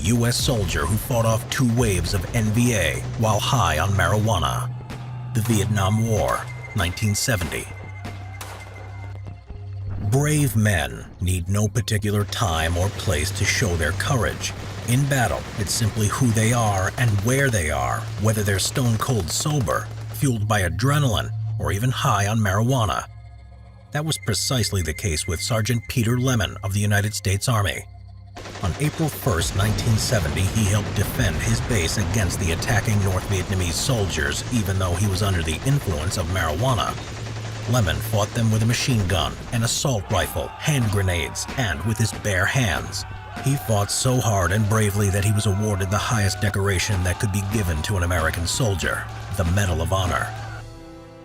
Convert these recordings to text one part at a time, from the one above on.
U.S. soldier who fought off 2 waves of NVA while high on marijuana. The Vietnam War, 1970. Brave men need no particular time or place to show their courage. In battle, it's simply who they are and where they are, whether they're stone-cold sober, fueled by adrenaline, or even high on marijuana. That was precisely the case with Sergeant Peter Lemon of the United States Army. On April 1, 1970, he helped defend his base against the attacking North Vietnamese soldiers, even though he was under the influence of marijuana. Lemon fought them with a machine gun, an assault rifle, hand grenades, and with his bare hands. He fought so hard and bravely that he was awarded the highest decoration that could be given to an American soldier, the Medal of Honor.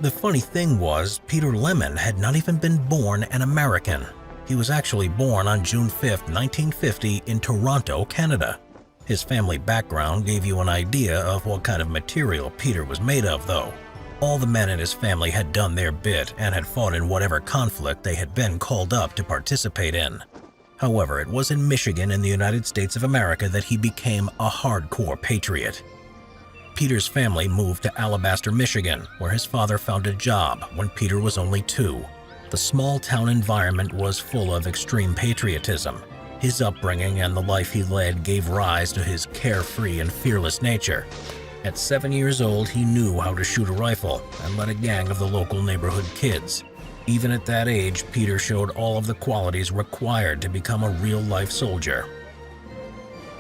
The funny thing was, Peter Lemon had not even been born an American. He was actually born on June 5, 1950 in Toronto, Canada. His family background gave you an idea of what kind of material Peter was made of, though. All the men in his family had done their bit and had fought in whatever conflict they had been called up to participate in. However, it was in Michigan in the United States of America that he became a hardcore patriot. Peter's family moved to Alabaster, Michigan, where his father found a job when Peter was only 2. The small-town environment was full of extreme patriotism. His upbringing and the life he led gave rise to his carefree and fearless nature. At 7 years old, he knew how to shoot a rifle and led a gang of the local neighborhood kids. Even at that age, Peter showed all of the qualities required to become a real-life soldier.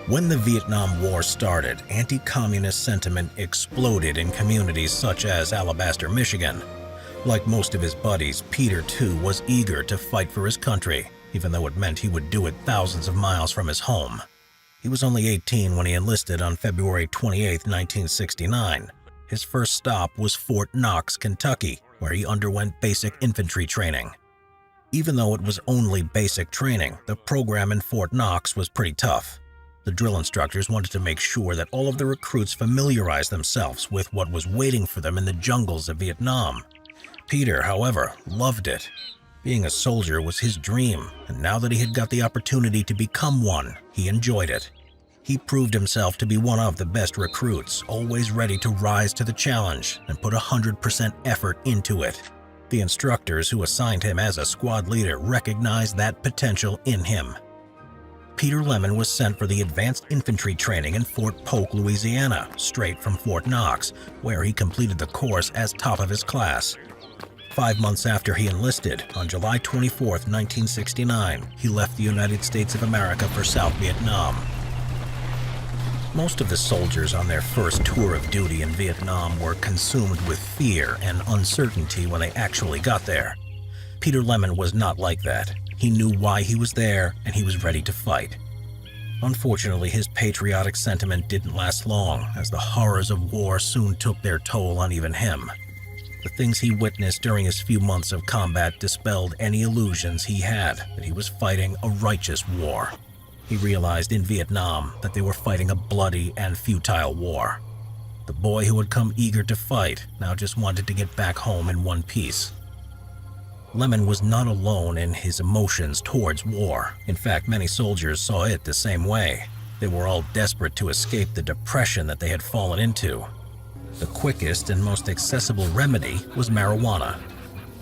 When the Vietnam War started, anti-communist sentiment exploded in communities such as Alabaster, Michigan. Like most of his buddies, Peter too was eager to fight for his country, even though it meant he would do it thousands of miles from his home. He was only 18 when he enlisted on February 28, 1969. His first stop was Fort Knox, Kentucky, where he underwent basic infantry training. Even though it was only basic training, the program in Fort Knox was pretty tough. The drill instructors wanted to make sure that all of the recruits familiarized themselves with what was waiting for them in the jungles of Vietnam. Peter, however, loved it. Being a soldier was his dream, and now that he had got the opportunity to become one, he enjoyed it. He proved himself to be one of the best recruits, always ready to rise to the challenge and put 100% effort into it. The instructors who assigned him as a squad leader recognized that potential in him. Peter Lemon was sent for the advanced infantry training in Fort Polk, Louisiana, straight from Fort Knox, where he completed the course as top of his class. 5 months after he enlisted, on July 24, 1969, he left the United States of America for South Vietnam. Most of the soldiers on their first tour of duty in Vietnam were consumed with fear and uncertainty when they actually got there. Peter Lemon was not like that. He knew why he was there, and he was ready to fight. Unfortunately, his patriotic sentiment didn't last long, as the horrors of war soon took their toll on even him. The things he witnessed during his few months of combat dispelled any illusions he had that he was fighting a righteous war. He realized in Vietnam that they were fighting a bloody and futile war. The boy who had come eager to fight now just wanted to get back home in one piece. Lemon was not alone in his emotions towards war. In fact, many soldiers saw it the same way. They were all desperate to escape the depression that they had fallen into. The quickest and most accessible remedy was marijuana.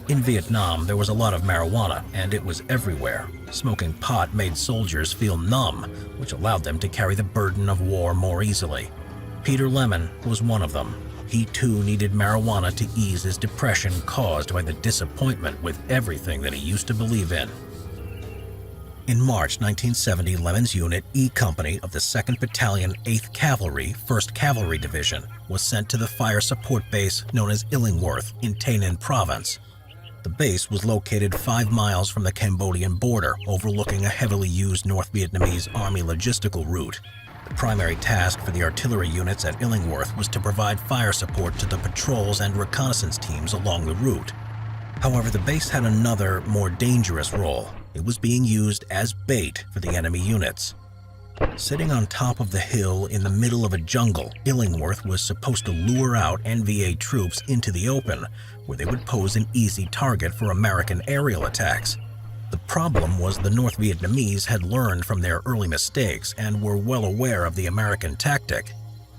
In Vietnam, there was a lot of marijuana, and it was everywhere. Smoking pot made soldiers feel numb, which allowed them to carry the burden of war more easily. Peter Lemon was one of them. He too needed marijuana to ease his depression caused by the disappointment with everything that he used to believe in. In March 1970, Lemon's unit, E Company of the 2nd Battalion, 8th Cavalry, 1st Cavalry Division, was sent to the fire support base known as Illingworth in Tay Ninh Province. The base was located 5 miles from the Cambodian border, overlooking a heavily used North Vietnamese Army logistical route. The primary task for the artillery units at Illingworth was to provide fire support to the patrols and reconnaissance teams along the route. However, the base had another, more dangerous role. It was being used as bait for the enemy units. Sitting on top of the hill in the middle of a jungle, Illingworth was supposed to lure out NVA troops into the open, where they would pose an easy target for American aerial attacks. The problem was the North Vietnamese had learned from their early mistakes and were well aware of the American tactic.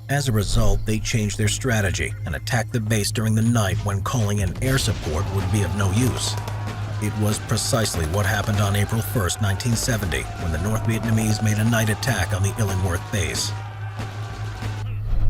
As a result, they changed their strategy and attacked the base during the night when calling in air support would be of no use. It was precisely what happened on April 1, 1970, when the North Vietnamese made a night attack on the Illingworth base.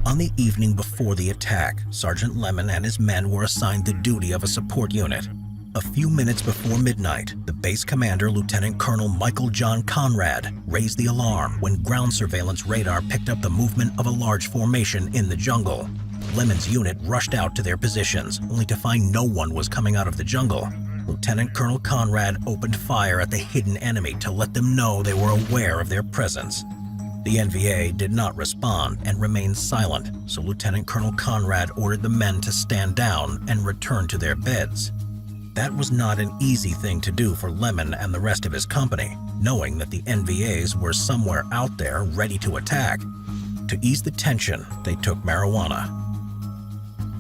On the evening before the attack, Sergeant Lemon and his men were assigned the duty of a support unit. A few minutes before midnight, the base commander, Lieutenant Colonel Michael John Conrad, raised the alarm when ground surveillance radar picked up the movement of a large formation in the jungle. Lemon's unit rushed out to their positions, only to find no one was coming out of the jungle. Lieutenant Colonel Conrad opened fire at the hidden enemy to let them know they were aware of their presence. The NVA did not respond and remained silent, so Lieutenant Colonel Conrad ordered the men to stand down and return to their beds. That was not an easy thing to do for Lemon and the rest of his company, knowing that the NVAs were somewhere out there ready to attack. To ease the tension, they took marijuana.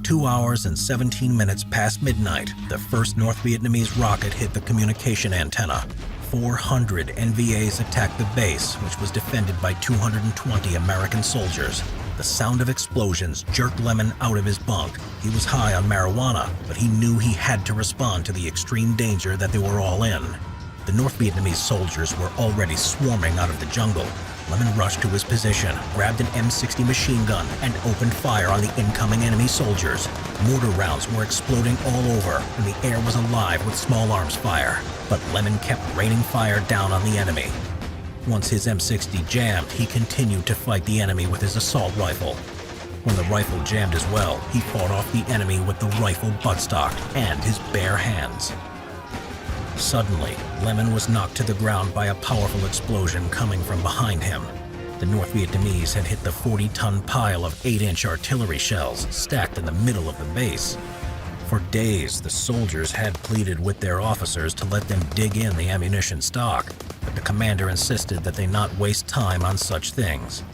2 hours and 17 minutes past midnight, the first North Vietnamese rocket hit the communication antenna. 400 NVAs attacked the base, which was defended by 220 American soldiers. The sound of explosions jerked Lemon out of his bunk. He was high on marijuana, but he knew he had to respond to the extreme danger that they were all in. The North Vietnamese soldiers were already swarming out of the jungle. Lemon rushed to his position, grabbed an M60 machine gun, and opened fire on the incoming enemy soldiers. Mortar rounds were exploding all over, and the air was alive with small arms fire. But Lemon kept raining fire down on the enemy. Once his M60 jammed, he continued to fight the enemy with his assault rifle. When the rifle jammed as well, he fought off the enemy with the rifle buttstock and his bare hands. Suddenly, Lemon was knocked to the ground by a powerful explosion coming from behind him. The North Vietnamese had hit the 40-ton pile of 8-inch artillery shells stacked in the middle of the base. For days, the soldiers had pleaded with their officers to let them dig in the ammunition stock, but the commander insisted that they not waste time on such things.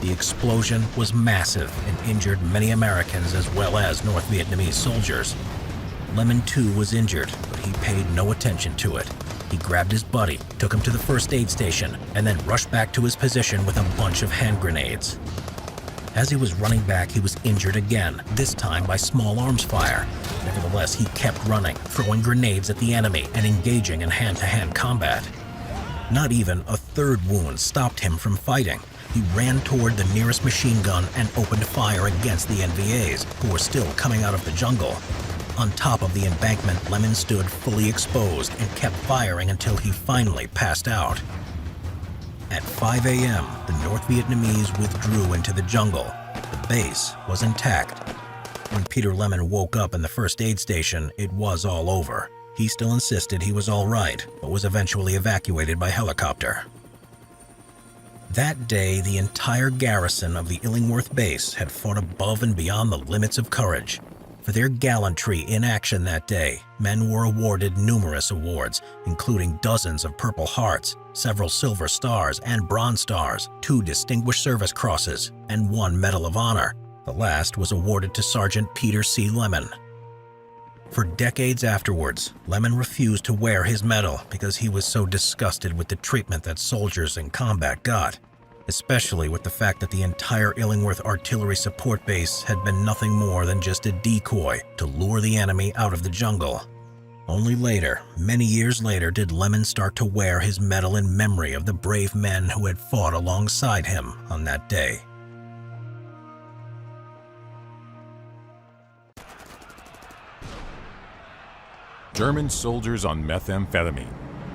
The explosion was massive and injured many Americans as well as North Vietnamese soldiers. Lemon too was injured, but he paid no attention to it. He grabbed his buddy, took him to the first aid station, and then rushed back to his position with a bunch of hand grenades. As he was running back, he was injured again, this time by small arms fire. Nevertheless, he kept running, throwing grenades at the enemy and engaging in hand-to-hand combat. Not even a third wound stopped him from fighting. He ran toward the nearest machine gun and opened fire against the NVAs, who were still coming out of the jungle. On top of the embankment, Lemon stood fully exposed and kept firing until he finally passed out. At 5 a.m., the North Vietnamese withdrew into the jungle. The base was intact. When Peter Lemon woke up in the first aid station, it was all over. He still insisted he was all right, but was eventually evacuated by helicopter. That day, the entire garrison of the Illingworth base had fought above and beyond the limits of courage. For their gallantry in action that day, men were awarded numerous awards, including dozens of Purple Hearts, several Silver Stars and Bronze Stars, 2 Distinguished Service Crosses, and 1 Medal of Honor. The last was awarded to Sergeant Peter C. Lemon. For decades afterwards, Lemon refused to wear his medal because he was so disgusted with the treatment that soldiers in combat got, especially with the fact that the entire Illingworth artillery support base had been nothing more than just a decoy to lure the enemy out of the jungle. Only later, many years later, did Lemon start to wear his medal in memory of the brave men who had fought alongside him on that day. German soldiers on methamphetamine.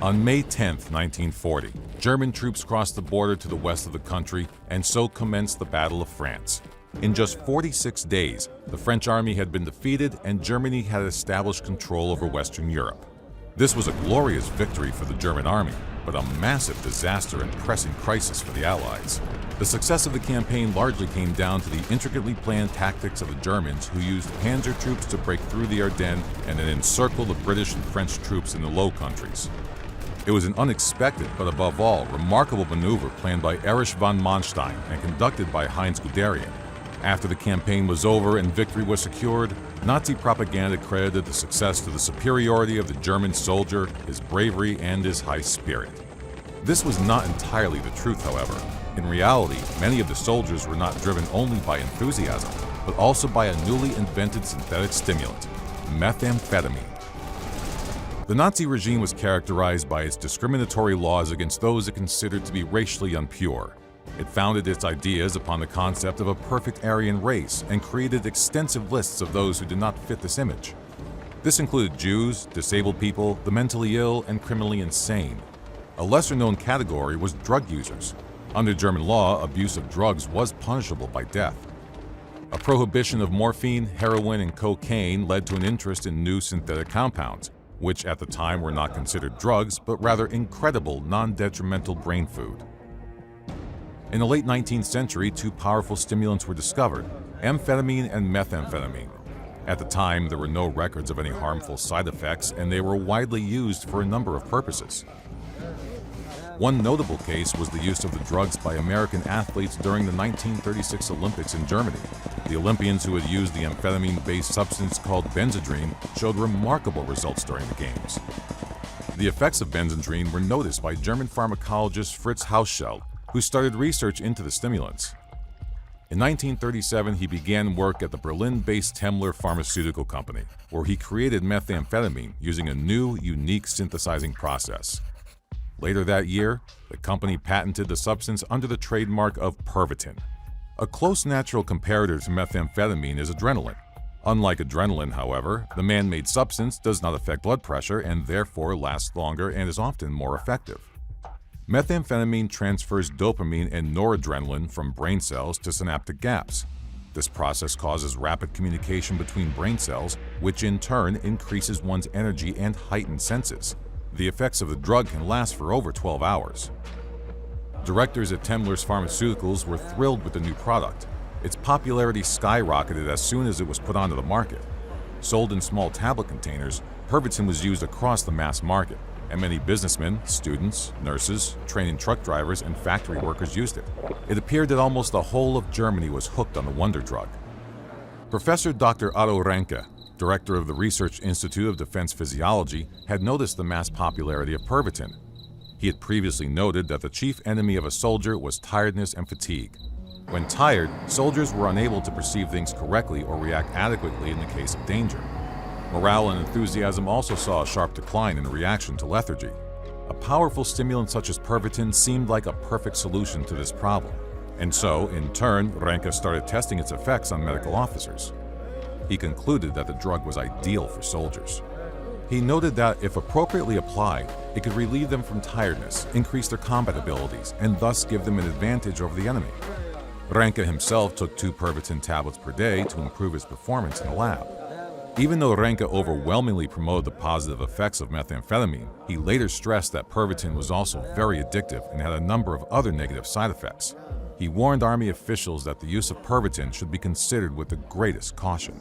On May 10, 1940, German troops crossed the border to the west of the country and so commenced the Battle of France. In just 46 days, the French army had been defeated and Germany had established control over Western Europe. This was a glorious victory for the German army, but a massive disaster and pressing crisis for the Allies. The success of the campaign largely came down to the intricately planned tactics of the Germans, who used panzer troops to break through the Ardennes and then encircle the British and French troops in the Low Countries. It was an unexpected, but above all, remarkable maneuver planned by Erich von Manstein and conducted by Heinz Guderian. After the campaign was over and victory was secured, Nazi propaganda credited the success to the superiority of the German soldier, his bravery, and his high spirit. This was not entirely the truth, however. In reality, many of the soldiers were not driven only by enthusiasm, but also by a newly invented synthetic stimulant, methamphetamine. The Nazi regime was characterized by its discriminatory laws against those it considered to be racially impure. It founded its ideas upon the concept of a perfect Aryan race and created extensive lists of those who did not fit this image. This included Jews, disabled people, the mentally ill, and criminally insane. A lesser-known category was drug users. Under German law, abuse of drugs was punishable by death. A prohibition of morphine, heroin, and cocaine led to an interest in new synthetic compounds, which at the time were not considered drugs, but rather incredible, non-detrimental brain food. In the late 19th century, two powerful stimulants were discovered, amphetamine and methamphetamine. At the time, there were no records of any harmful side effects, and they were widely used for a number of purposes. One notable case was the use of the drugs by American athletes during the 1936 Olympics in Germany. The Olympians who had used the amphetamine-based substance called Benzedrine showed remarkable results during the Games. The effects of Benzedrine were noticed by German pharmacologist Fritz Hausfeld, who started research into the stimulants. In 1937, he began work at the Berlin-based Temmler Pharmaceutical Company, where he created methamphetamine using a new, unique synthesizing process. Later that year, the company patented the substance under the trademark of Pervitin. A close natural comparator to methamphetamine is adrenaline. Unlike adrenaline, however, the man-made substance does not affect blood pressure and therefore lasts longer and is often more effective. Methamphetamine transfers dopamine and noradrenaline from brain cells to synaptic gaps. This process causes rapid communication between brain cells, which in turn increases one's energy and heightened senses. The effects of the drug can last for over 12 hours. Directors at Temmler's Pharmaceuticals were thrilled with the new product. Its popularity skyrocketed as soon as it was put onto the market. Sold in small tablet containers, Pervitin was used across the mass market, and many businessmen, students, nurses, trained truck drivers, and factory workers used it. It appeared that almost the whole of Germany was hooked on the wonder drug. Professor Dr. Otto Ranke, director of the Research Institute of Defense Physiology, had noticed the mass popularity of Pervitin. He had previously noted that the chief enemy of a soldier was tiredness and fatigue. When tired, soldiers were unable to perceive things correctly or react adequately in the case of danger. Morale and enthusiasm also saw a sharp decline in reaction to lethargy. A powerful stimulant such as Pervitin seemed like a perfect solution to this problem. And so, in turn, Ranke started testing its effects on medical officers. He concluded that the drug was ideal for soldiers. He noted that if appropriately applied, it could relieve them from tiredness, increase their combat abilities, and thus give them an advantage over the enemy. Ranke himself took 2 Pervitin tablets per day to improve his performance in the lab. Even though Ranke overwhelmingly promoted the positive effects of methamphetamine, he later stressed that Pervitin was also very addictive and had a number of other negative side effects. He warned Army officials that the use of Pervitin should be considered with the greatest caution.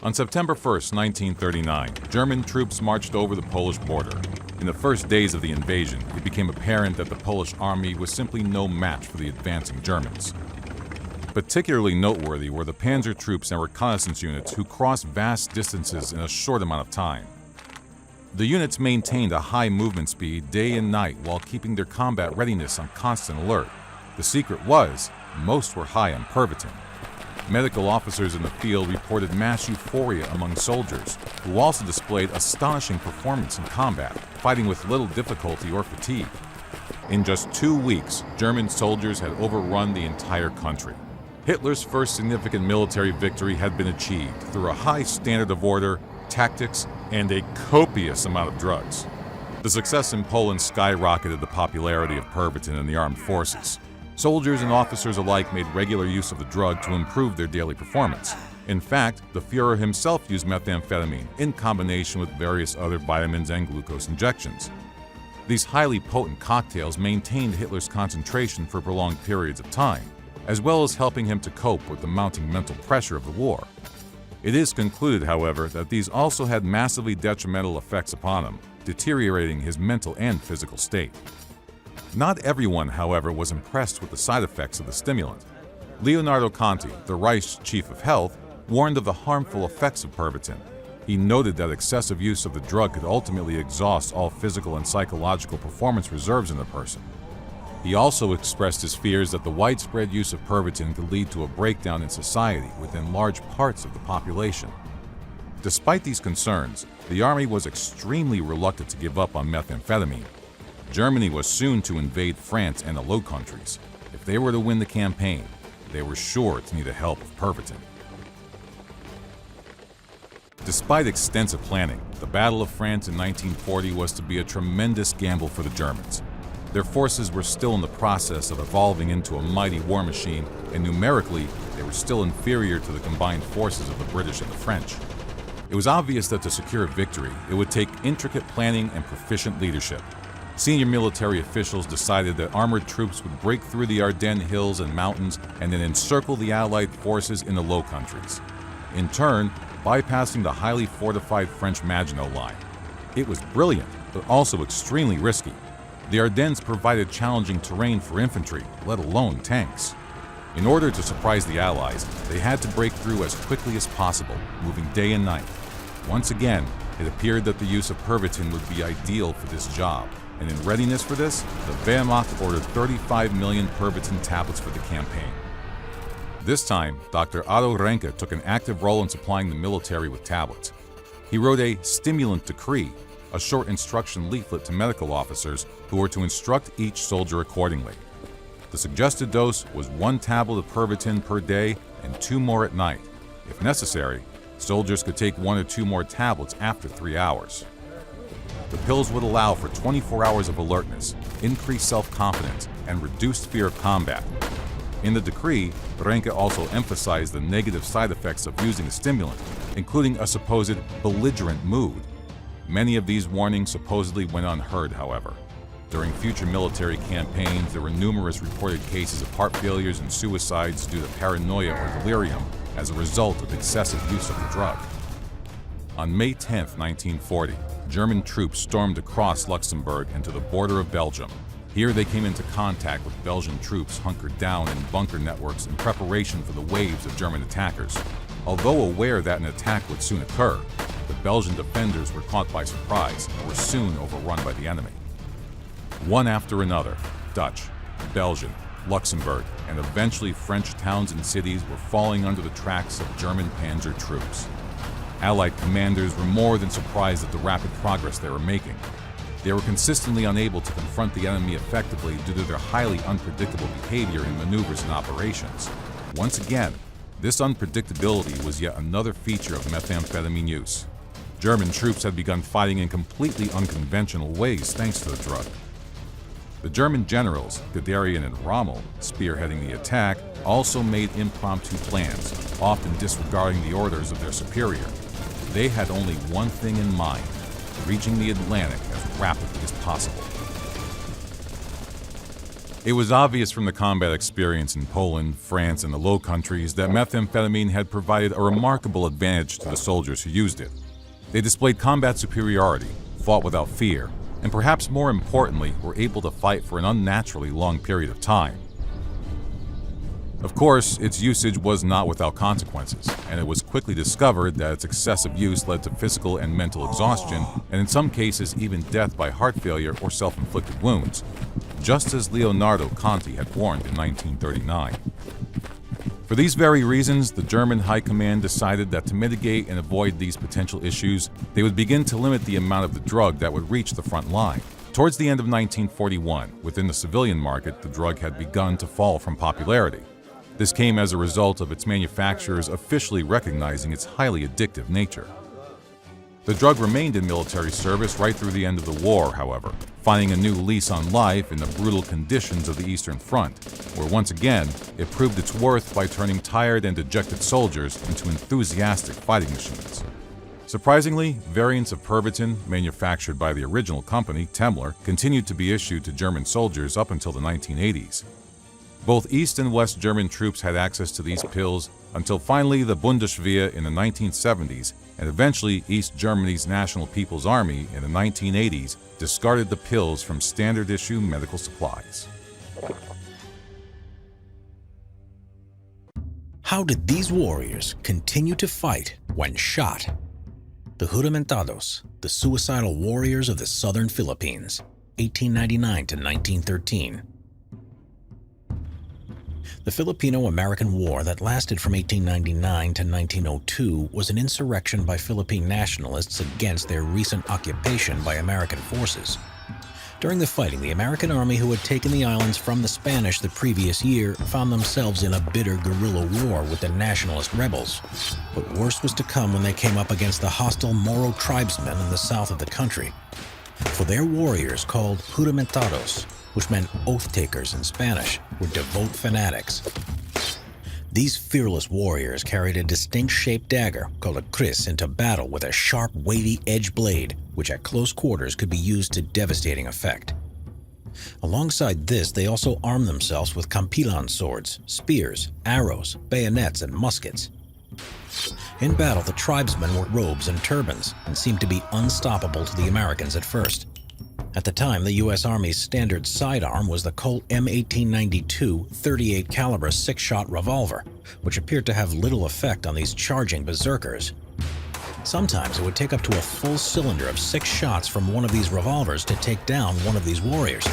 On September 1, 1939, German troops marched over the Polish border. In the first days of the invasion, it became apparent that the Polish army was simply no match for the advancing Germans. Particularly noteworthy were the panzer troops and reconnaissance units who crossed vast distances in a short amount of time. The units maintained a high movement speed day and night while keeping their combat readiness on constant alert. The secret was, most were high on Pervitin. Medical officers in the field reported mass euphoria among soldiers, who also displayed astonishing performance in combat, fighting with little difficulty or fatigue. In just 2 weeks, German soldiers had overrun the entire country. Hitler's first significant military victory had been achieved through a high standard of order, tactics, and a copious amount of drugs. The success in Poland skyrocketed the popularity of Pervitin in the armed forces. Soldiers and officers alike made regular use of the drug to improve their daily performance. In fact, the Führer himself used methamphetamine in combination with various other vitamins and glucose injections. These highly potent cocktails maintained Hitler's concentration for prolonged periods of time, as well as helping him to cope with the mounting mental pressure of the war. It is concluded, however, that these also had massively detrimental effects upon him, deteriorating his mental and physical state. Not everyone, however, was impressed with the side effects of the stimulant. Leonardo Conti, the Reich's chief of health, warned of the harmful effects of Pervitin. He noted that excessive use of the drug could ultimately exhaust all physical and psychological performance reserves in a person. He also expressed his fears that the widespread use of Pervitin could lead to a breakdown in society within large parts of the population. Despite these concerns, the army was extremely reluctant to give up on methamphetamine. Germany was soon to invade France and the Low Countries. If they were to win the campaign, they were sure to need the help of Pervitin. Despite extensive planning, the Battle of France in 1940 was to be a tremendous gamble for the Germans. Their forces were still in the process of evolving into a mighty war machine, and numerically, they were still inferior to the combined forces of the British and the French. It was obvious that to secure victory, it would take intricate planning and proficient leadership. Senior military officials decided that armored troops would break through the Ardennes hills and mountains and then encircle the Allied forces in the Low Countries, in turn bypassing the highly fortified French Maginot Line. It was brilliant, but also extremely risky. The Ardennes provided challenging terrain for infantry, let alone tanks. In order to surprise the Allies, they had to break through as quickly as possible, moving day and night. Once again, it appeared that the use of Pervitin would be ideal for this job, and in readiness for this, the Wehrmacht ordered 35 million Pervitin tablets for the campaign. This time, Dr. Otto Ranke took an active role in supplying the military with tablets. He wrote a stimulant decree, a short instruction leaflet to medical officers who were to instruct each soldier accordingly. The suggested dose was 1 tablet of Pervitin per day and 2 more at night. If necessary, soldiers could take 1 or 2 more tablets after 3 hours. The pills would allow for 24 hours of alertness, increased self-confidence, and reduced fear of combat. In the decree, Ranke also emphasized the negative side effects of using a stimulant, including a supposed belligerent mood. Many of these warnings supposedly went unheard, however. During future military campaigns, there were numerous reported cases of heart failures and suicides due to paranoia or delirium as a result of excessive use of the drug. On May 10, 1940, German troops stormed across Luxembourg and to the border of Belgium. Here they came into contact with Belgian troops hunkered down in bunker networks in preparation for the waves of German attackers. Although aware that an attack would soon occur, the Belgian defenders were caught by surprise and were soon overrun by the enemy. One after another, Dutch, Belgian, Luxembourg, and eventually French towns and cities were falling under the tracks of German panzer troops. Allied commanders were more than surprised at the rapid progress they were making. They were consistently unable to confront the enemy effectively due to their highly unpredictable behavior in maneuvers and operations. Once again, this unpredictability was yet another feature of methamphetamine use. German troops had begun fighting in completely unconventional ways thanks to the drug. The German generals, Guderian and Rommel, spearheading the attack, also made impromptu plans, often disregarding the orders of their superior. They had only one thing in mind: reaching the Atlantic as rapidly as possible. It was obvious from the combat experience in Poland, France, and the Low Countries that methamphetamine had provided a remarkable advantage to the soldiers who used it. They displayed combat superiority, fought without fear, and perhaps more importantly, were able to fight for an unnaturally long period of time. Of course, its usage was not without consequences, and it was quickly discovered that its excessive use led to physical and mental exhaustion, and in some cases even death by heart failure or self-inflicted wounds, just as Leonardo Conti had warned in 1939. For these very reasons, the German High Command decided that to mitigate and avoid these potential issues, they would begin to limit the amount of the drug that would reach the front line. Towards the end of 1941, within the civilian market, the drug had begun to fall from popularity. This came as a result of its manufacturers officially recognizing its highly addictive nature. The drug remained in military service right through the end of the war, however, finding a new lease on life in the brutal conditions of the Eastern Front, where once again it proved its worth by turning tired and dejected soldiers into enthusiastic fighting machines. Surprisingly, variants of Pervitin, manufactured by the original company, Temmler, continued to be issued to German soldiers up until the 1980s. Both East and West German troops had access to these pills until finally the Bundeswehr in the 1970s and eventually East Germany's National People's Army in the 1980s discarded the pills from standard issue medical supplies. How did these warriors continue to fight when shot? The Juramentados, the suicidal warriors of the southern Philippines, 1899 to 1913. The Filipino-American War that lasted from 1899 to 1902 was an insurrection by Philippine nationalists against their recent occupation by American forces. During the fighting, the American army who had taken the islands from the Spanish the previous year found themselves in a bitter guerrilla war with the nationalist rebels. But worse was to come when they came up against the hostile Moro tribesmen in the south of the country. For their warriors, called Juramentados, which meant oath-takers in Spanish, were devout fanatics. These fearless warriors carried a distinct-shaped dagger, called a kris, into battle with a sharp, wavy-edged blade, which at close quarters could be used to devastating effect. Alongside this, they also armed themselves with kampilan swords, spears, arrows, bayonets, and muskets. In battle, the tribesmen wore robes and turbans, and seemed to be unstoppable to the Americans at first. At the time, the U.S. Army's standard sidearm was the Colt M1892 38 caliber 6-shot revolver, which appeared to have little effect on these charging berserkers. Sometimes it would take up to a full cylinder of 6 shots from one of these revolvers to take down one of these warriors,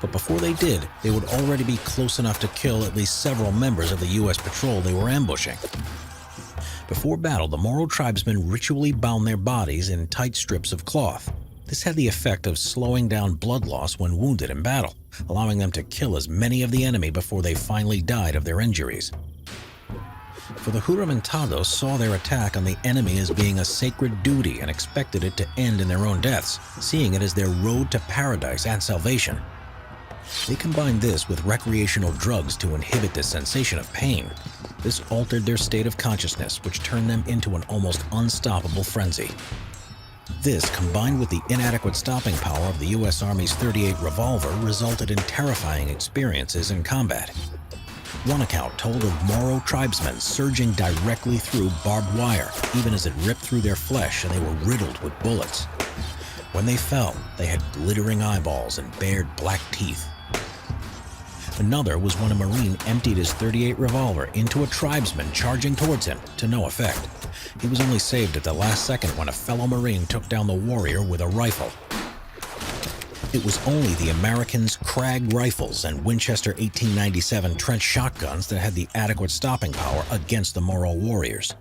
but before they did, they would already be close enough to kill at least several members of the U.S. patrol they were ambushing. Before battle, the Moro tribesmen ritually bound their bodies in tight strips of cloth. This had the effect of slowing down blood loss when wounded in battle, allowing them to kill as many of the enemy before they finally died of their injuries. For the Juramentados saw their attack on the enemy as being a sacred duty and expected it to end in their own deaths, seeing it as their road to paradise and salvation. They combined this with recreational drugs to inhibit the sensation of pain. This altered their state of consciousness, which turned them into an almost unstoppable frenzy. This, combined with the inadequate stopping power of the U.S. Army's .38 revolver, resulted in terrifying experiences in combat. One account told of Moro tribesmen surging directly through barbed wire, even as it ripped through their flesh and they were riddled with bullets. When they fell, they had glittering eyeballs and bared black teeth. Another was when a Marine emptied his .38 revolver into a tribesman charging towards him, to no effect. He was only saved at the last second when a fellow Marine took down the warrior with a rifle. It was only the Americans' Krag rifles and Winchester 1897 trench shotguns that had the adequate stopping power against the Moro warriors.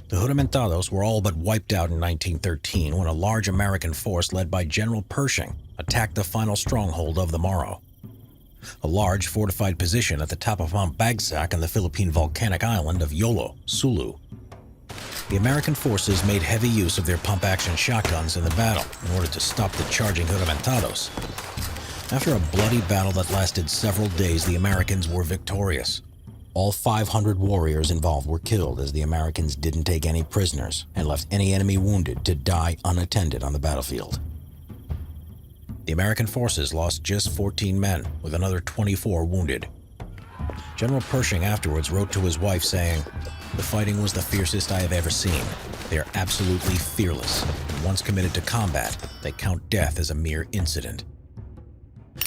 The Juramentados were all but wiped out in 1913 when a large American force led by General Pershing attacked the final stronghold of the Moro, a large fortified position at the top of Mount Bagsak on the Philippine volcanic island of Yolo, Sulu. The American forces made heavy use of their pump-action shotguns in the battle in order to stop the charging Juramentados. After a bloody battle that lasted several days, the Americans were victorious. All 500 warriors involved were killed as the Americans didn't take any prisoners and left any enemy wounded to die unattended on the battlefield. The American forces lost just 14 men, with another 24 wounded. General Pershing afterwards wrote to his wife saying, "The fighting was the fiercest I have ever seen. They are absolutely fearless, and once committed to combat, they count death as a mere incident."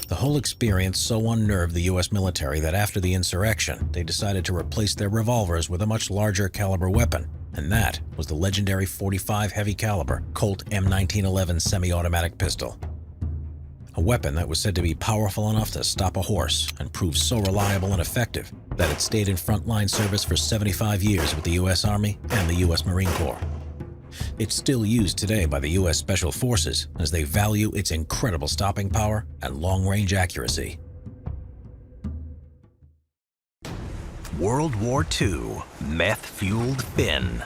The whole experience so unnerved the U.S. military that after the insurrection, they decided to replace their revolvers with a much larger caliber weapon, and that was the legendary .45 heavy caliber Colt M1911 semi-automatic pistol. A weapon that was said to be powerful enough to stop a horse and proved so reliable and effective that it stayed in frontline service for 75 years with the U.S. Army and the U.S. Marine Corps. It's still used today by the U.S. Special Forces as they value its incredible stopping power and long-range accuracy. World War II Meth-Fueled Finn.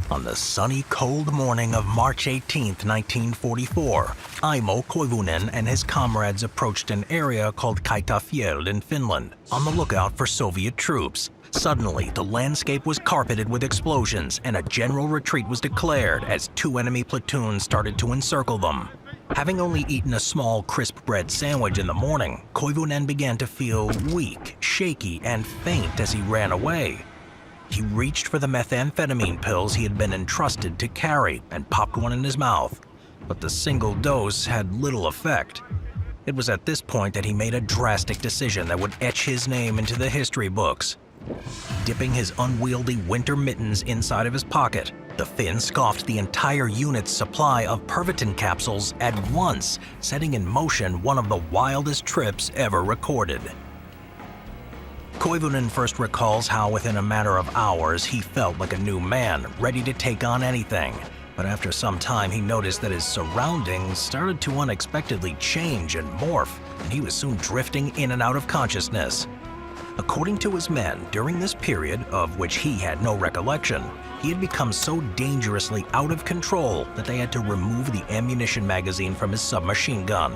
On the sunny, cold morning of March 18, 1944, Aimo Koivunen and his comrades approached an area called Kaitafjeld in Finland, on the lookout for Soviet troops. Suddenly, the landscape was carpeted with explosions, and a general retreat was declared as 2 enemy platoons started to encircle them. Having only eaten a small crisp bread sandwich in the morning, Koivunen began to feel weak, shaky, and faint as he ran away. He reached for the methamphetamine pills he had been entrusted to carry and popped one in his mouth, but the single dose had little effect. It was at this point that he made a drastic decision that would etch his name into the history books. Dipping his unwieldy winter mittens inside of his pocket, the Finn scoffed the entire unit's supply of Pervitin capsules at once, setting in motion one of the wildest trips ever recorded. Koivunen first recalls how within a matter of hours he felt like a new man, ready to take on anything. But after some time he noticed that his surroundings started to unexpectedly change and morph, and he was soon drifting in and out of consciousness. According to his men, during this period, of which he had no recollection, he had become so dangerously out of control that they had to remove the ammunition magazine from his submachine gun.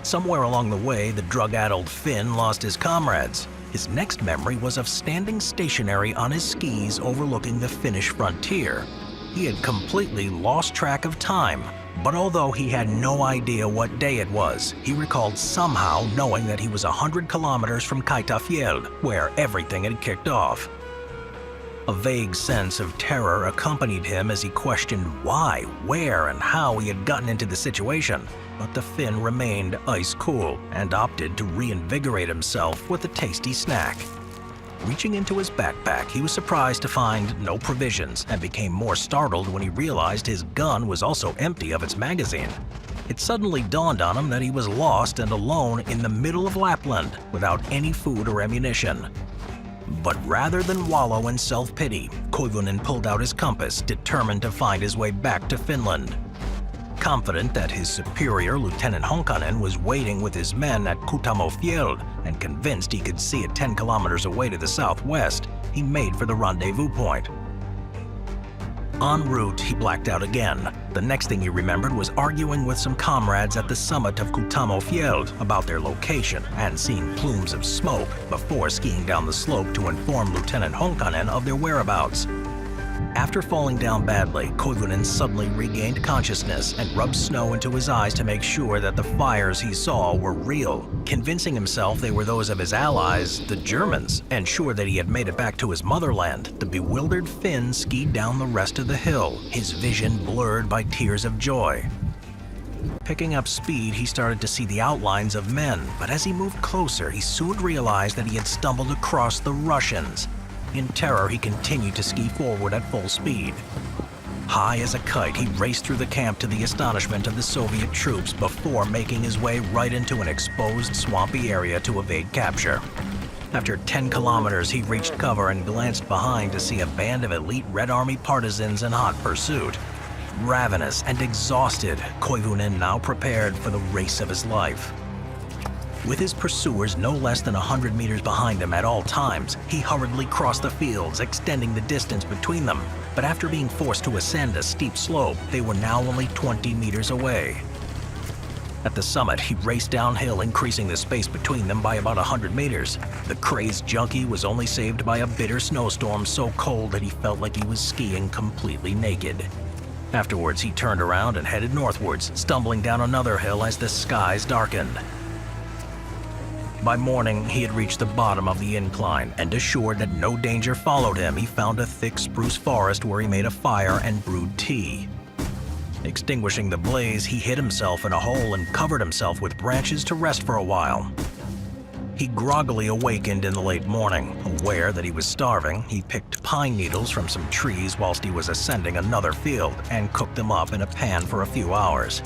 Somewhere along the way, the drug-addled Finn lost his comrades. His next memory was of standing stationary on his skis overlooking the Finnish frontier. He had completely lost track of time, but although he had no idea what day it was, he recalled somehow knowing that he was 100 kilometers from Kaitafjeld, where everything had kicked off. A vague sense of terror accompanied him as he questioned why, where, and how he had gotten into the situation, but the Finn remained ice cool and opted to reinvigorate himself with a tasty snack. Reaching into his backpack, he was surprised to find no provisions and became more startled when he realized his gun was also empty of its magazine. It suddenly dawned on him that he was lost and alone in the middle of Lapland without any food or ammunition. But rather than wallow in self-pity, Koivunen pulled out his compass, determined to find his way back to Finland. Confident that his superior, Lieutenant Honkanen, was waiting with his men at Kutamofjeld and convinced he could see it 10 kilometers away to the southwest, he made for the rendezvous point. En route, he blacked out again. The next thing he remembered was arguing with some comrades at the summit of Kutamofjeld about their location and seeing plumes of smoke before skiing down the slope to inform Lieutenant Honkanen of their whereabouts. After falling down badly, Koivunen suddenly regained consciousness and rubbed snow into his eyes to make sure that the fires he saw were real. Convincing himself they were those of his allies, the Germans, and sure that he had made it back to his motherland, the bewildered Finn skied down the rest of the hill, his vision blurred by tears of joy. Picking up speed, he started to see the outlines of men, but as he moved closer, he soon realized that he had stumbled across the Russians. In terror, he continued to ski forward at full speed. High as a kite, he raced through the camp to the astonishment of the Soviet troops before making his way right into an exposed, swampy area to evade capture. After 10 kilometers, he reached cover and glanced behind to see a band of elite Red Army partisans in hot pursuit. Ravenous and exhausted, Koivunen now prepared for the race of his life. With his pursuers no less than 100 meters behind him at all times, he hurriedly crossed the fields, extending the distance between them. But after being forced to ascend a steep slope, they were now only 20 meters away. At the summit, he raced downhill, increasing the space between them by about 100 meters. The crazed junkie was only saved by a bitter snowstorm so cold that he felt like he was skiing completely naked. Afterwards, he turned around and headed northwards, stumbling down another hill as the skies darkened. By morning, he had reached the bottom of the incline, and assured that no danger followed him, he found a thick spruce forest where he made a fire and brewed tea. Extinguishing the blaze, he hid himself in a hole and covered himself with branches to rest for a while. He groggily awakened in the late morning. Aware that he was starving, he picked pine needles from some trees whilst he was ascending another field and cooked them up in a pan for a few hours.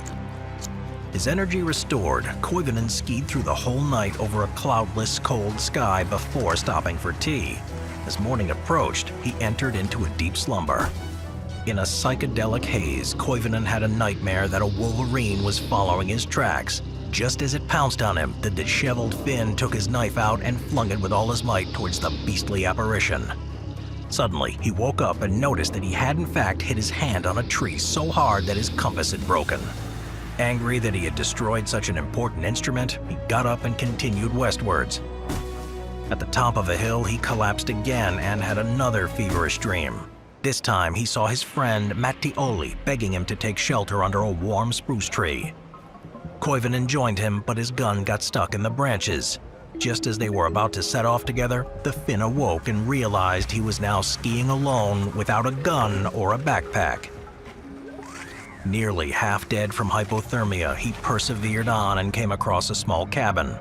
His energy restored, Koivunen skied through the whole night over a cloudless, cold sky before stopping for tea. As morning approached, he entered into a deep slumber. In a psychedelic haze, Koivunen had a nightmare that a wolverine was following his tracks. Just as it pounced on him, the disheveled Finn took his knife out and flung it with all his might towards the beastly apparition. Suddenly, he woke up and noticed that he had in fact hit his hand on a tree so hard that his compass had broken. Angry that he had destroyed such an important instrument, he got up and continued westwards. At the top of a hill, he collapsed again and had another feverish dream. This time, he saw his friend Matti Olli begging him to take shelter under a warm spruce tree. Koivunen joined him, but his gun got stuck in the branches. Just as they were about to set off together, the Finn awoke and realized he was now skiing alone without a gun or a backpack. Nearly half dead from hypothermia, he persevered on and came across a small cabin.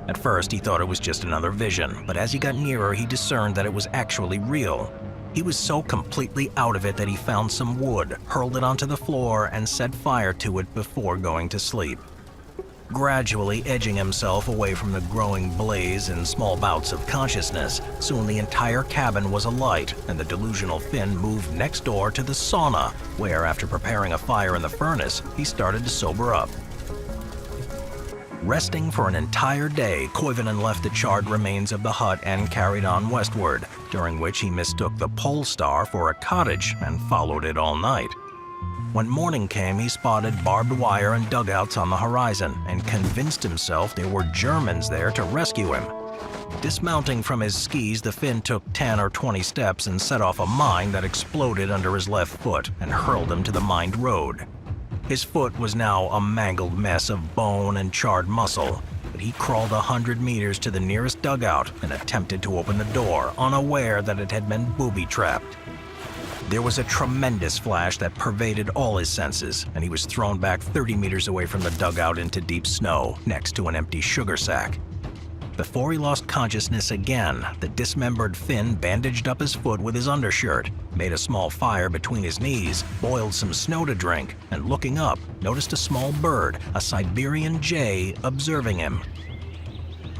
At first, he thought it was just another vision, but as he got nearer, he discerned that it was actually real. He was so completely out of it that he found some wood, hurled it onto the floor, and set fire to it before going to sleep. Gradually edging himself away from the growing blaze in small bouts of consciousness, soon the entire cabin was alight, and the delusional Finn moved next door to the sauna, where, after preparing a fire in the furnace, he started to sober up. Resting for an entire day, Koivunen left the charred remains of the hut and carried on westward, during which he mistook the pole star for a cottage and followed it all night. When morning came, he spotted barbed wire and dugouts on the horizon and convinced himself there were Germans there to rescue him. Dismounting from his skis, the Finn took 10 or 20 steps and set off a mine that exploded under his left foot and hurled him to the mined road. His foot was now a mangled mess of bone and charred muscle, but he crawled 100 meters to the nearest dugout and attempted to open the door, unaware that it had been booby-trapped. There was a tremendous flash that pervaded all his senses, and he was thrown back 30 meters away from the dugout into deep snow, next to an empty sugar sack. Before he lost consciousness again, the dismembered Finn bandaged up his foot with his undershirt, made a small fire between his knees, boiled some snow to drink, and looking up, noticed a small bird, a Siberian jay, observing him.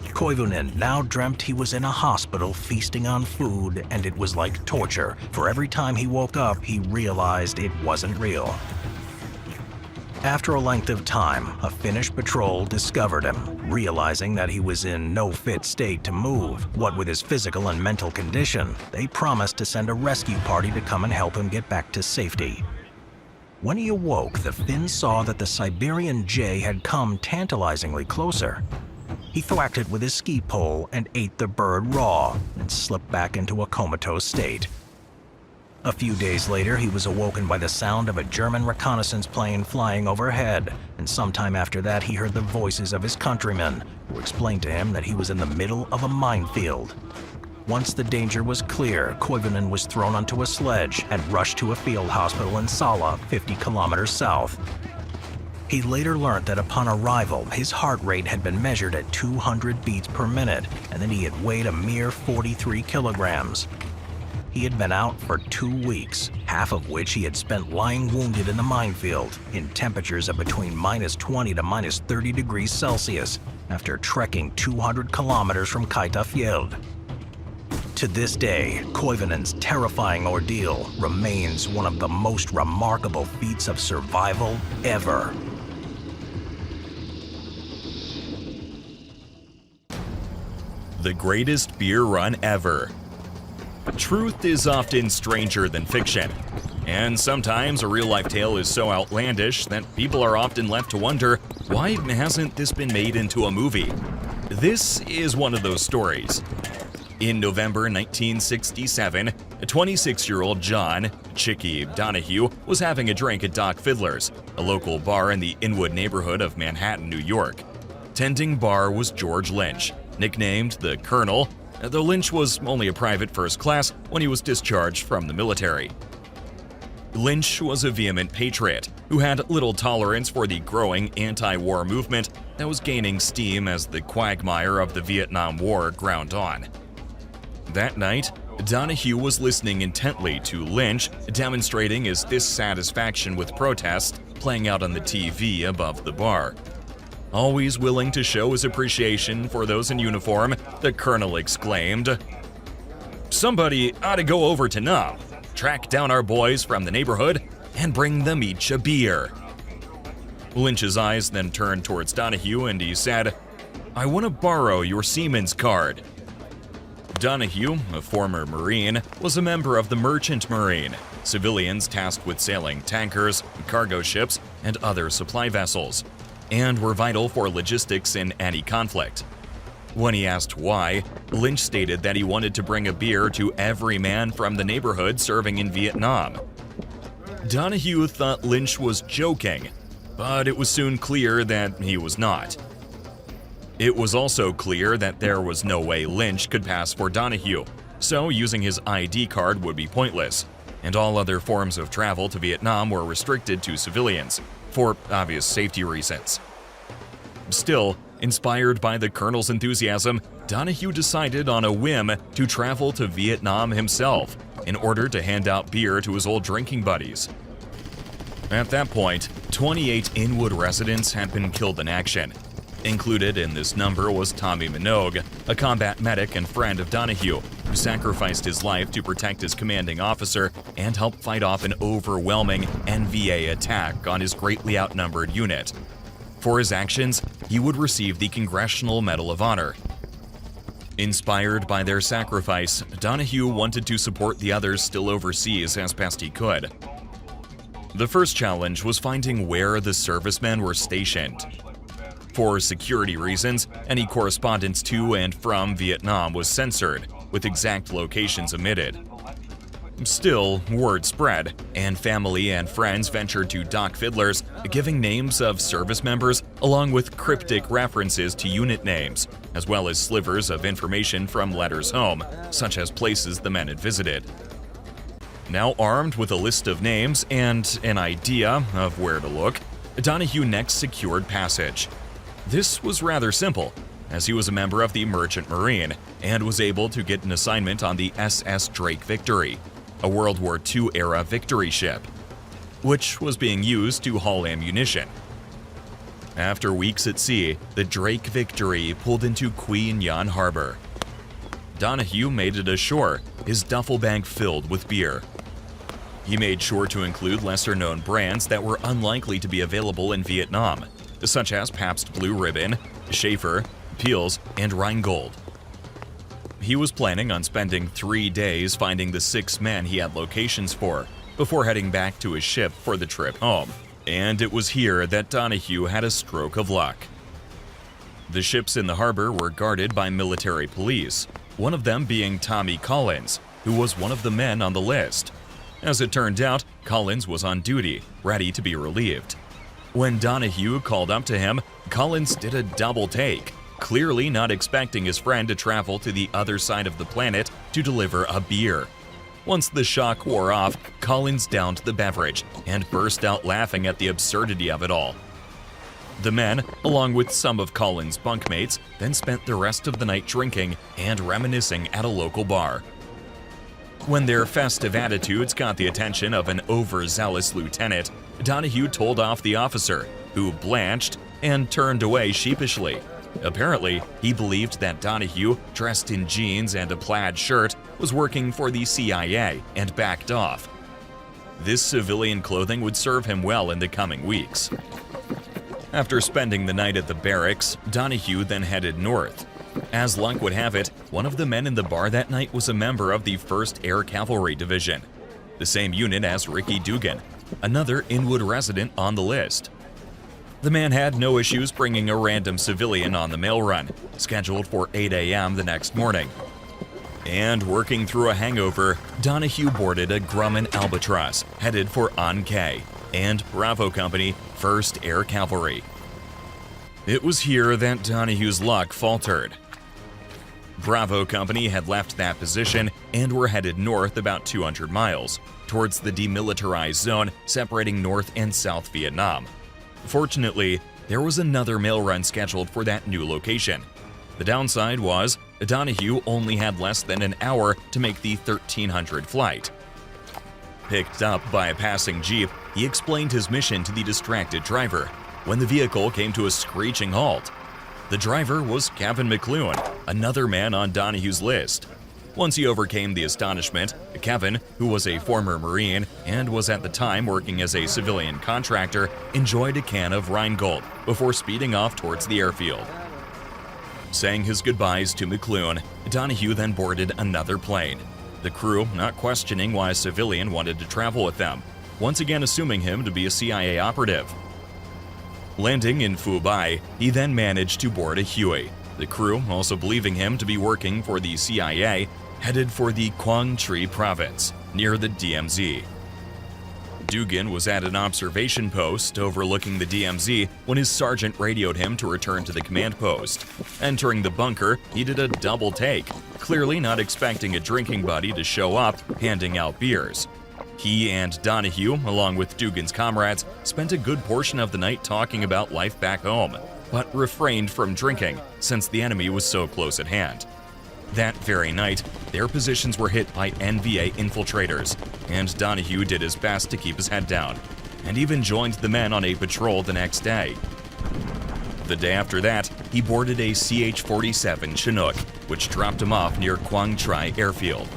Koivunen now dreamt he was in a hospital feasting on food, and it was like torture, for every time he woke up, he realized it wasn't real. After a length of time, a Finnish patrol discovered him, realizing that he was in no fit state to move. What with his physical and mental condition, they promised to send a rescue party to come and help him get back to safety. When he awoke, the Finn saw that the Siberian jay had come tantalizingly closer. He thwacked it with his ski pole and ate the bird raw, and slipped back into a comatose state. A few days later, he was awoken by the sound of a German reconnaissance plane flying overhead, and sometime after that he heard the voices of his countrymen, who explained to him that he was in the middle of a minefield. Once the danger was clear, Koivunen was thrown onto a sledge and rushed to a field hospital in Sala, 50 kilometers south. He later learned that upon arrival, his heart rate had been measured at 200 beats per minute, and that he had weighed a mere 43 kilograms. He had been out for 2 weeks, half of which he had spent lying wounded in the minefield, in temperatures of between -20 to -30 degrees Celsius, after trekking 200 kilometers from Kaitafjeld. To this day, Koivunen's terrifying ordeal remains one of the most remarkable feats of survival ever. The greatest beer run ever. Truth is often stranger than fiction, and sometimes a real-life tale is so outlandish that people are often left to wonder, why hasn't this been made into a movie? This is one of those stories. In November 1967, 26-year-old John "Chicky" Donahue was having a drink at Doc Fiddler's, a local bar in the Inwood neighborhood of Manhattan, New York. Tending bar was George Lynch, nicknamed the Colonel, though Lynch was only a private first class when he was discharged from the military. Lynch was a vehement patriot who had little tolerance for the growing anti-war movement that was gaining steam as the quagmire of the Vietnam War ground on. That night, Donahue was listening intently to Lynch demonstrating his dissatisfaction with protest playing out on the TV above the bar. Always willing to show his appreciation for those in uniform, the Colonel exclaimed, "Somebody ought to go over to Nam, track down our boys from the neighborhood, and bring them each a beer." Lynch's eyes then turned towards Donahue and he said, "I want to borrow your seaman's card." Donahue, a former Marine, was a member of the Merchant Marine, civilians tasked with sailing tankers, cargo ships, and other supply vessels, and were vital for logistics in any conflict. When he asked why, Lynch stated that he wanted to bring a beer to every man from the neighborhood serving in Vietnam. Donahue thought Lynch was joking, but it was soon clear that he was not. It was also clear that there was no way Lynch could pass for Donahue, so using his ID card would be pointless, and all other forms of travel to Vietnam were restricted to civilians, for obvious safety reasons. Still, Inspired by the colonel's enthusiasm, Donahue decided on a whim to travel to Vietnam himself in order to hand out beer to his old drinking buddies. At that point, 28 Inwood residents had been killed in action. Included in this number was Tommy Minogue, a combat medic and friend of Donahue, who sacrificed his life to protect his commanding officer and help fight off an overwhelming NVA attack on his greatly outnumbered unit. For his actions, he would receive the Congressional Medal of Honor. Inspired by their sacrifice, Donahue wanted to support the others still overseas as best he could. The first challenge was finding where the servicemen were stationed. For security reasons, any correspondence to and from Vietnam was censored, with exact locations omitted. Still, word spread, and family and friends ventured to Doc Fiddler's, giving names of service members along with cryptic references to unit names, as well as slivers of information from letters home, such as places the men had visited. Now armed with a list of names and an idea of where to look, Donahue next secured passage. This was rather simple, as he was a member of the Merchant Marine and was able to get an assignment on the SS Drake Victory, a World War II-era victory ship, which was being used to haul ammunition. After weeks at sea, the Drake Victory pulled into Queen Yan Harbor. Donahue made it ashore, his duffel bag filled with beer. He made sure to include lesser-known brands that were unlikely to be available in Vietnam, such as Pabst Blue Ribbon, Schaefer, Peels, and Rheingold. He was planning on spending 3 days finding the 6 men he had locations for, before heading back to his ship for the trip home. And it was here that Donahue had a stroke of luck. The ships in the harbor were guarded by military police, one of them being Tommy Collins, who was one of the men on the list. As it turned out, Collins was on duty, ready to be relieved. When Donahue called up to him, Collins did a double take, clearly not expecting his friend to travel to the other side of the planet to deliver a beer. Once the shock wore off, Collins downed the beverage and burst out laughing at the absurdity of it all. The men, along with some of Collins' bunkmates, then spent the rest of the night drinking and reminiscing at a local bar. When their festive attitudes got the attention of an overzealous lieutenant, Donahue told off the officer, who blanched and turned away sheepishly. Apparently, he believed that Donahue, dressed in jeans and a plaid shirt, was working for the CIA and backed off. This civilian clothing would serve him well in the coming weeks. After spending the night at the barracks, Donahue then headed north. As luck would have it, one of the men in the bar that night was a member of the 1st Air Cavalry Division, the same unit as Ricky Dugan, another Inwood resident on the list. The man had no issues bringing a random civilian on the mail run, scheduled for 8 a.m. the next morning. And working through a hangover, Donahue boarded a Grumman Albatross, headed for An Khê and Bravo Company, 1st Air Cavalry. It was here that Donahue's luck faltered. Bravo Company had left that position and were headed north about 200 miles, towards the demilitarized zone separating North and South Vietnam. Fortunately, there was another mail run scheduled for that new location. The downside was, Donahue only had less than an hour to make the 1300 flight. Picked up by a passing jeep, he explained his mission to the distracted driver, when the vehicle came to a screeching halt. The driver was Kevin McClune, another man on Donahue's list. Once he overcame the astonishment, Kevin, who was a former Marine and was at the time working as a civilian contractor, enjoyed a can of Rheingold before speeding off towards the airfield. Saying his goodbyes to McClune, Donahue then boarded another plane. The crew not questioning why a civilian wanted to travel with them, once again assuming him to be a CIA operative. Landing in Phu Bai, he then managed to board a Huey. The crew, also believing him to be working for the CIA, headed for the Quang Tri province, near the DMZ. Dugan was at an observation post overlooking the DMZ when his sergeant radioed him to return to the command post. Entering the bunker, he did a double take, clearly not expecting a drinking buddy to show up handing out beers. He and Donahue, along with Dugan's comrades, spent a good portion of the night talking about life back home, but refrained from drinking since the enemy was so close at hand. That very night, their positions were hit by NVA infiltrators, and Donahue did his best to keep his head down, and even joined the men on a patrol the next day. The day after that, he boarded a CH-47 Chinook, which dropped him off near Quang Tri Airfield.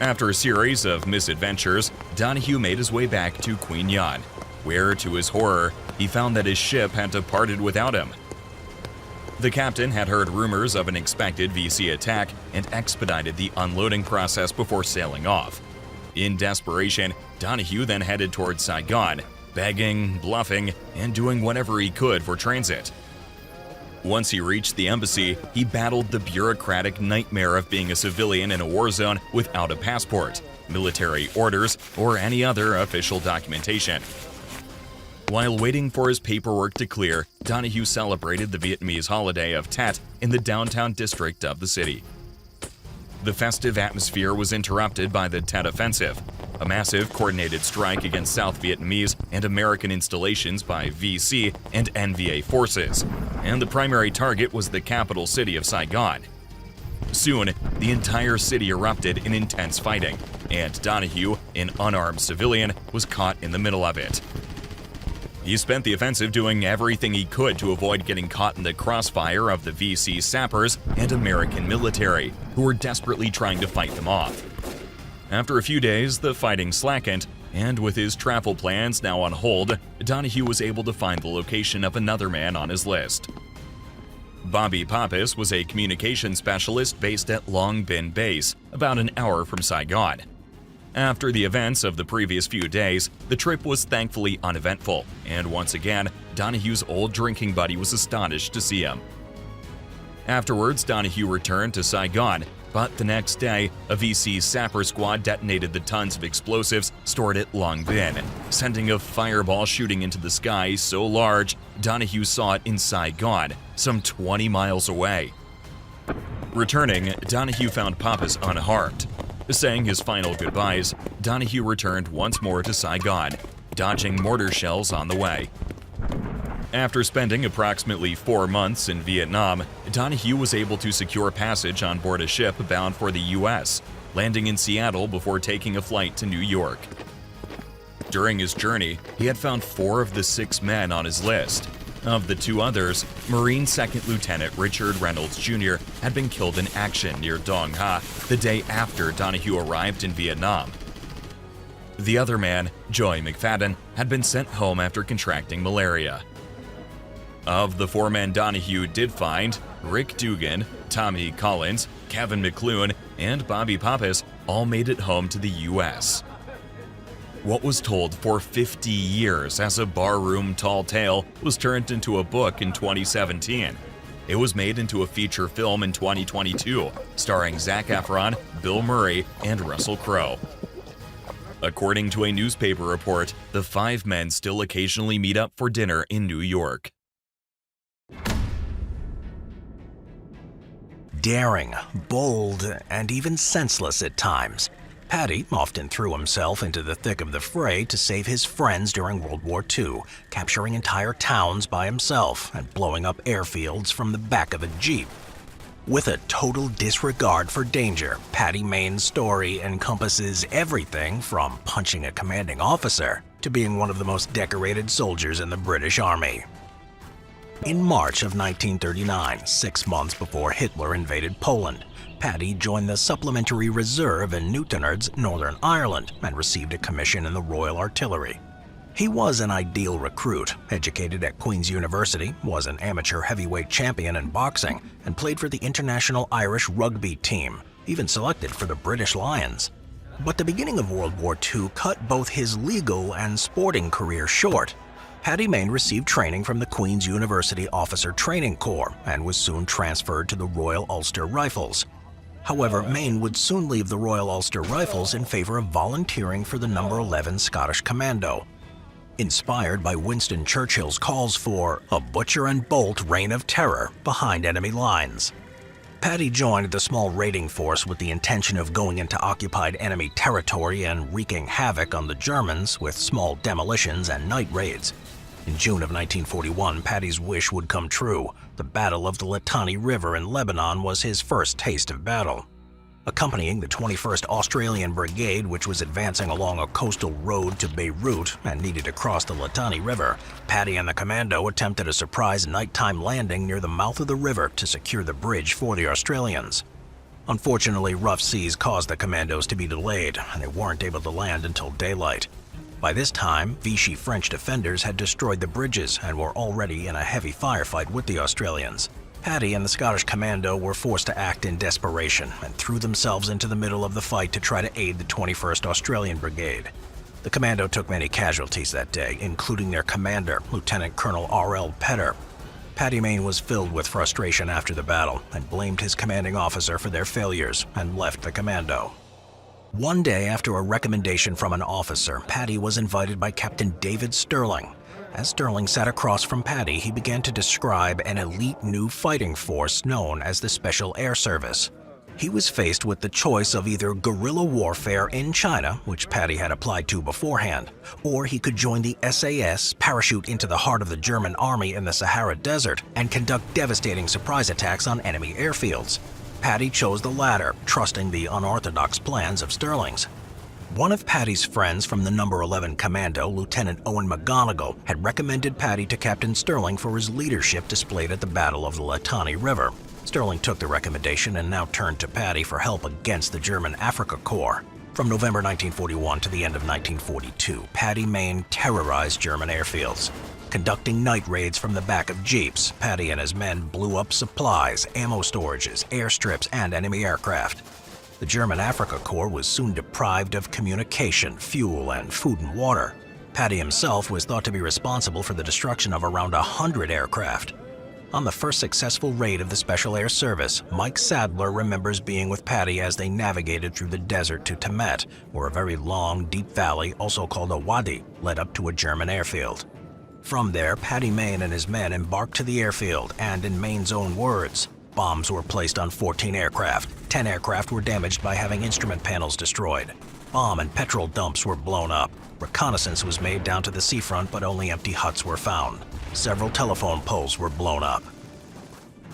After a series of misadventures, Donahue made his way back to Queen Yan, where, to his horror, he found that his ship had departed without him. The captain had heard rumors of an expected VC attack and expedited the unloading process before sailing off. In desperation, Donahue then headed towards Saigon, begging, bluffing, and doing whatever he could for transit. Once he reached the embassy, he battled the bureaucratic nightmare of being a civilian in a war zone without a passport, military orders, or any other official documentation. While waiting for his paperwork to clear, Donahue celebrated the Vietnamese holiday of Tet in the downtown district of the city. The festive atmosphere was interrupted by the Tet Offensive, a massive coordinated strike against South Vietnamese and American installations by VC and NVA forces, and the primary target was the capital city of Saigon. Soon, the entire city erupted in intense fighting, and Donahue, an unarmed civilian, was caught in the middle of it. He spent the offensive doing everything he could to avoid getting caught in the crossfire of the VC sappers and American military, who were desperately trying to fight them off. After a few days, the fighting slackened, and with his travel plans now on hold, Donahue was able to find the location of another man on his list. Bobby Pappas was a communication specialist based at Long Bin Base, about an hour from Saigon. After the events of the previous few days, the trip was thankfully uneventful, and once again, Donahue's old drinking buddy was astonished to see him. Afterwards, Donahue returned to Saigon, but the next day, a VC sapper squad detonated the tons of explosives stored at Long Bin, sending a fireball shooting into the sky so large, Donahue saw it in Saigon, some 20 miles away. Returning, Donahue found Pappas unharmed. Saying his final goodbyes, Donahue returned once more to Saigon, dodging mortar shells on the way. After spending approximately 4 months in Vietnam, Donahue was able to secure passage on board a ship bound for the U.S., landing in Seattle before taking a flight to New York. During his journey, he had found 4 of the 6 men on his list. Of the 2 others, Marine Second Lieutenant Richard Reynolds Jr. had been killed in action near Dong Ha the day after Donahue arrived in Vietnam. The other man, Joy McFadden, had been sent home after contracting malaria. Of the 4 men Donahue did find, Rick Dugan, Tommy Collins, Kevin McClune, and Bobby Pappas all made it home to the U.S. What was told for 50 years as a barroom tall tale was turned into a book in 2017. It was made into a feature film in 2022, starring Zac Efron, Bill Murray, and Russell Crowe. According to a newspaper report, the 5 men still occasionally meet up for dinner in New York. Daring, bold, and even senseless at times, Paddy often threw himself into the thick of the fray to save his friends during World War II, capturing entire towns by himself and blowing up airfields from the back of a Jeep. With a total disregard for danger, Paddy Mayne's story encompasses everything from punching a commanding officer to being one of the most decorated soldiers in the British Army. In March of 1939, 6 months before Hitler invaded Poland, Paddy joined the Supplementary Reserve in Newtownards, Northern Ireland, and received a commission in the Royal Artillery. He was an ideal recruit, educated at Queen's University, was an amateur heavyweight champion in boxing, and played for the International Irish Rugby team, even selected for the British Lions. But the beginning of World War II cut both his legal and sporting career short. Paddy Mayne received training from the Queen's University Officer Training Corps and was soon transferred to the Royal Ulster Rifles. However, Mayne would soon leave the Royal Ulster Rifles in favor of volunteering for the No. 11 Scottish Commando. Inspired by Winston Churchill's calls for a butcher and bolt reign of terror behind enemy lines, Paddy joined the small raiding force with the intention of going into occupied enemy territory and wreaking havoc on the Germans with small demolitions and night raids. In June of 1941, Paddy's wish would come true. The Battle of the Litani River in Lebanon was his first taste of battle. Accompanying the 21st Australian Brigade, which was advancing along a coastal road to Beirut and needed to cross the Litani River, Paddy and the commando attempted a surprise nighttime landing near the mouth of the river to secure the bridge for the Australians. Unfortunately, rough seas caused the commandos to be delayed, and they weren't able to land until daylight. By this time, Vichy French defenders had destroyed the bridges and were already in a heavy firefight with the Australians. Paddy and the Scottish commando were forced to act in desperation and threw themselves into the middle of the fight to try to aid the 21st Australian Brigade. The commando took many casualties that day, including their commander, Lieutenant Colonel R.L. Petter. Paddy Mayne was filled with frustration after the battle and blamed his commanding officer for their failures and left the commando. One day after a recommendation from an officer, Paddy was invited by Captain David Sterling. As Sterling sat across from Paddy, he began to describe an elite new fighting force known as the Special Air Service. He was faced with the choice of either guerrilla warfare in China, which Paddy had applied to beforehand, or he could join the SAS, parachute into the heart of the German army in the Sahara Desert, and conduct devastating surprise attacks on enemy airfields. Paddy chose the latter, trusting the unorthodox plans of Sterling's. One of Paddy's friends from the No. 11 Commando, Lieutenant Owen McGonigal, had recommended Paddy to Captain Sterling for his leadership displayed at the Battle of the Litani River. Sterling took the recommendation and now turned to Paddy for help against the German Afrika Korps. From November 1941 to the end of 1942, Paddy Mayne terrorized German airfields. Conducting night raids from the back of jeeps, Paddy and his men blew up supplies, ammo storages, airstrips, and enemy aircraft. The German Afrika Korps was soon deprived of communication, fuel, and food and water. Paddy himself was thought to be responsible for the destruction of around 100 aircraft. On the first successful raid of the Special Air Service, Mike Sadler remembers being with Paddy as they navigated through the desert to Tamet, where a very long, deep valley, also called a wadi, led up to a German airfield. From there, Paddy Mayne and his men embarked to the airfield, and in Mayne's own words, bombs were placed on 14 aircraft. 10 aircraft were damaged by having instrument panels destroyed. Bomb and petrol dumps were blown up. Reconnaissance was made down to the seafront, but only empty huts were found. Several telephone poles were blown up.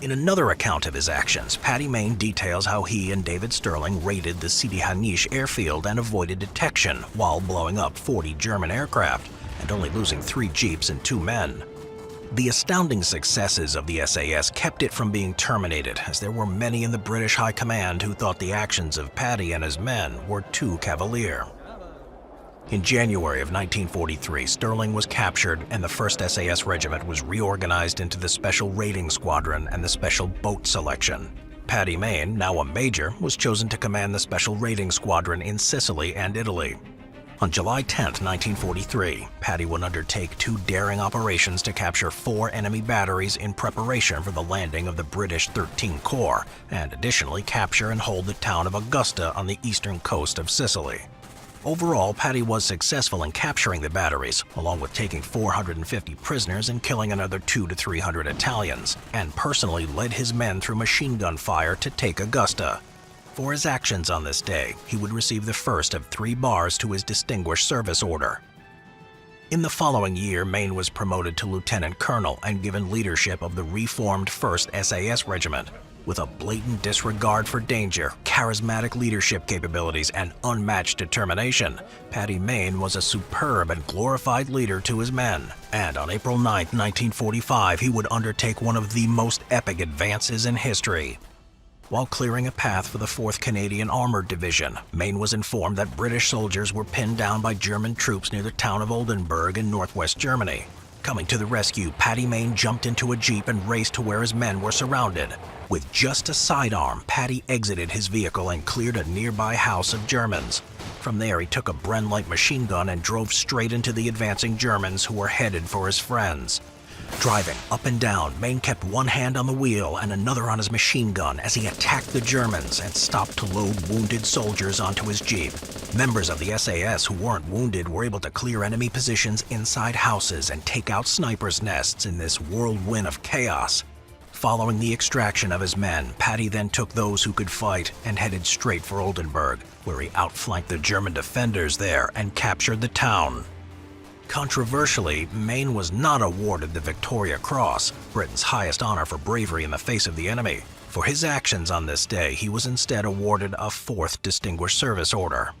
In another account of his actions, Paddy Mayne details how he and David Sterling raided the Sidi Hanish airfield and avoided detection while blowing up 40 German aircraft and only losing 3 jeeps and 2 men. The astounding successes of the SAS kept it from being terminated, as there were many in the British High Command who thought the actions of Paddy and his men were too cavalier. In January of 1943, Sterling was captured and the 1st SAS Regiment was reorganized into the Special Raiding Squadron and the Special Boat Selection. Paddy Mayne, now a major, was chosen to command the Special Raiding Squadron in Sicily and Italy. On July 10, 1943, Paddy would undertake 2 daring operations to capture 4 enemy batteries in preparation for the landing of the British 13th Corps, and additionally capture and hold the town of Augusta on the eastern coast of Sicily. Overall, Paddy was successful in capturing the batteries, along with taking 450 prisoners and killing another 200 to 300 Italians, and personally led his men through machine gun fire to take Augusta. For his actions on this day, he would receive the first of 3 bars to his Distinguished Service Order. In the following year, Mayne was promoted to Lieutenant Colonel and given leadership of the reformed 1st SAS Regiment. With a blatant disregard for danger, charismatic leadership capabilities, and unmatched determination, Paddy Mayne was a superb and glorified leader to his men. And on April 9, 1945, he would undertake one of the most epic advances in history. While clearing a path for the 4th Canadian Armored Division, Mayne was informed that British soldiers were pinned down by German troops near the town of Oldenburg in northwest Germany. Coming to the rescue, Paddy Mayne jumped into a jeep and raced to where his men were surrounded. With just a sidearm, Paddy exited his vehicle and cleared a nearby house of Germans. From there, he took a Bren light machine gun and drove straight into the advancing Germans who were headed for his friends. Driving up and down, Mayne kept one hand on the wheel and another on his machine gun as he attacked the Germans and stopped to load wounded soldiers onto his jeep. Members of the SAS who weren't wounded were able to clear enemy positions inside houses and take out snipers' nests in this whirlwind of chaos. Following the extraction of his men, Paddy then took those who could fight and headed straight for Oldenburg, where he outflanked the German defenders there and captured the town. Controversially, Mayne was not awarded the Victoria Cross, Britain's highest honor for bravery in the face of the enemy. For his actions on this day, he was instead awarded a 4th Distinguished Service Order.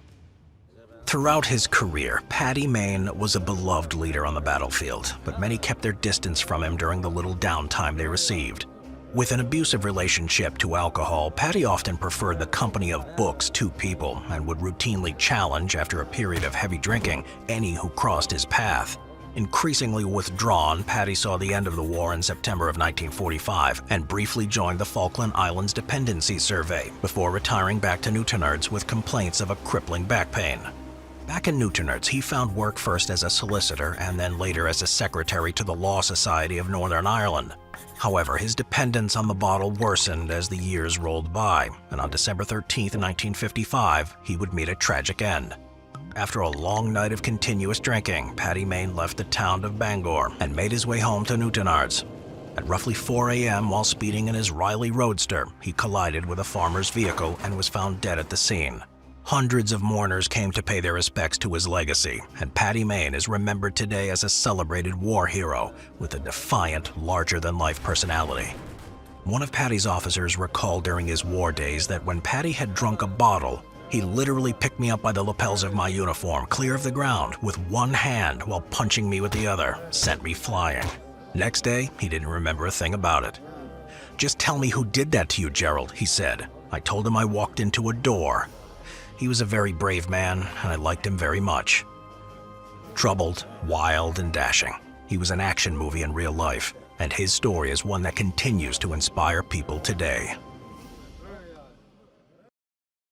Throughout his career, Paddy Mayne was a beloved leader on the battlefield, but many kept their distance from him during the little downtime they received. With an abusive relationship to alcohol, Paddy often preferred the company of books to people and would routinely challenge, after a period of heavy drinking, any who crossed his path. Increasingly withdrawn, Paddy saw the end of the war in September of 1945 and briefly joined the Falkland Islands Dependency Survey before retiring back to Newtownards with complaints of a crippling back pain. Back in Newtownards, he found work first as a solicitor and then later as a secretary to the Law Society of Northern Ireland. However, his dependence on the bottle worsened as the years rolled by, and on December 13, 1955, he would meet a tragic end. After a long night of continuous drinking, Paddy Mayne left the town of Bangor and made his way home to Newtownards. At roughly 4 a.m., while speeding in his Riley Roadster, he collided with a farmer's vehicle and was found dead at the scene. Hundreds of mourners came to pay their respects to his legacy, and Paddy Mayne is remembered today as a celebrated war hero with a defiant, larger-than-life personality. One of Paddy's officers recalled during his war days that when Paddy had drunk a bottle, he literally picked me up by the lapels of my uniform, clear of the ground, with one hand while punching me with the other, sent me flying. Next day, he didn't remember a thing about it. "Just tell me who did that to you, Gerald," he said. "I told him I walked into a door." He was a very brave man, and I liked him very much. Troubled, wild, and dashing, he was an action movie in real life, and his story is one that continues to inspire people today.